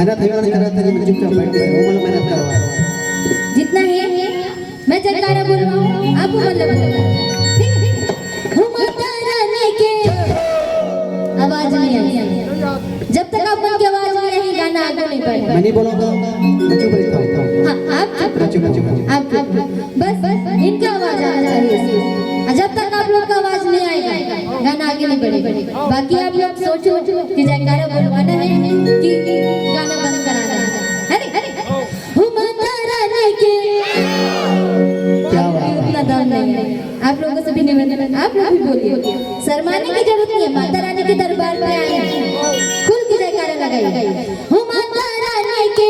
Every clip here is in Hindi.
मेहनत है और करते हैं चुपचाप बैठ गए वो बोलो मेहनत करो जितना है मैं जयकारा बोल रहा हूँ आप मतलब माता रानी के आवाज नहीं आई जब तक आप मन की आवाज नहीं आई गाना आगे नहीं बढ़ेगा मैं नहीं बोलूंगा मैं चुप रहता हूं हाँ आप चुप बस इनका आवाज आना चाहिए जब तक आप लोग का आवाज नहीं आएगा गाना आगे नहीं बढ़ेगा बाकी आप लोग सोचो कि जयकारा बोलवाना है कि गाना बंद कराना है अरे माता रानी के क्या बात उतना दाम नहीं है आप लोगों से भी निवेदन आप लोग भी बोलिए शर्माने की जरूरत नहीं है माता रानी के दरबार पे आए हैं खुल के जयकारा लगाइए माता रानी के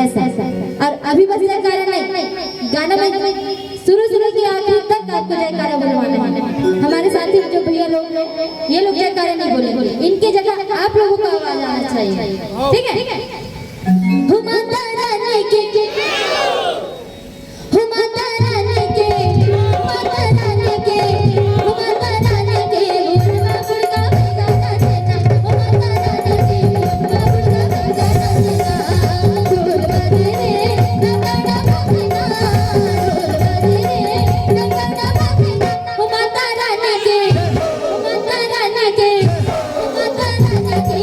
ऐसा और अभी बस जयकारा नहीं गाना में शुरू की आखिर तक आपको जयकारा बोलवाना है हमारे साथी जो भैया लोग ये लोग जयकारा नहीं बोले इनके जगह आप लोगों का आवाज आना चाहिए ठीक है माता रानी के माता रानी के माता रानी के माता रानी के बोलवा बुड़का गाना देना माता रानी के बोलवा बुड़का गाना देना बोलवा दे रे गाना गाना बोलवा दे रे गाना गाना माता रानी के माता रानी के माता रानी के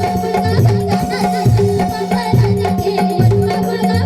बोलवा बुड़का गाना देना माता रानी के बोलवा बुड़का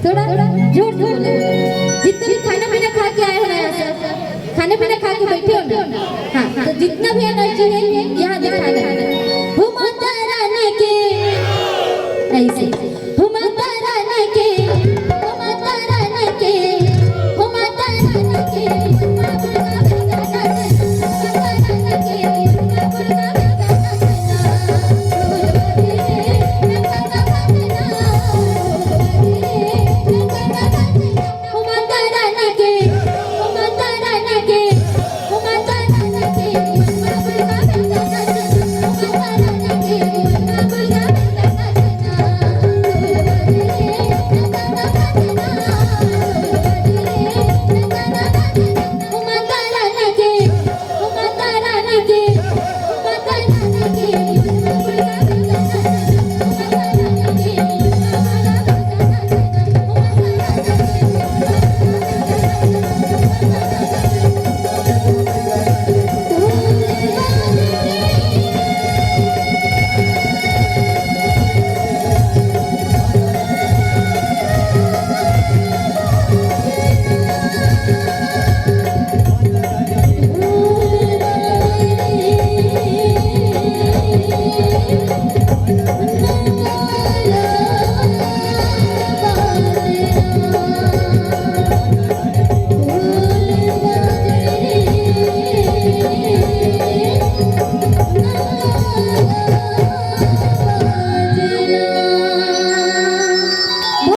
थोड़ा जोर से बोलो जितने भी खाना पीना खा के आए हो ना यहाँ से खाना पीना खा के बैठे हो ना हाँ तो जितना भी एनर्जी है यहाँ दिखाना है माता रानी के ऐसे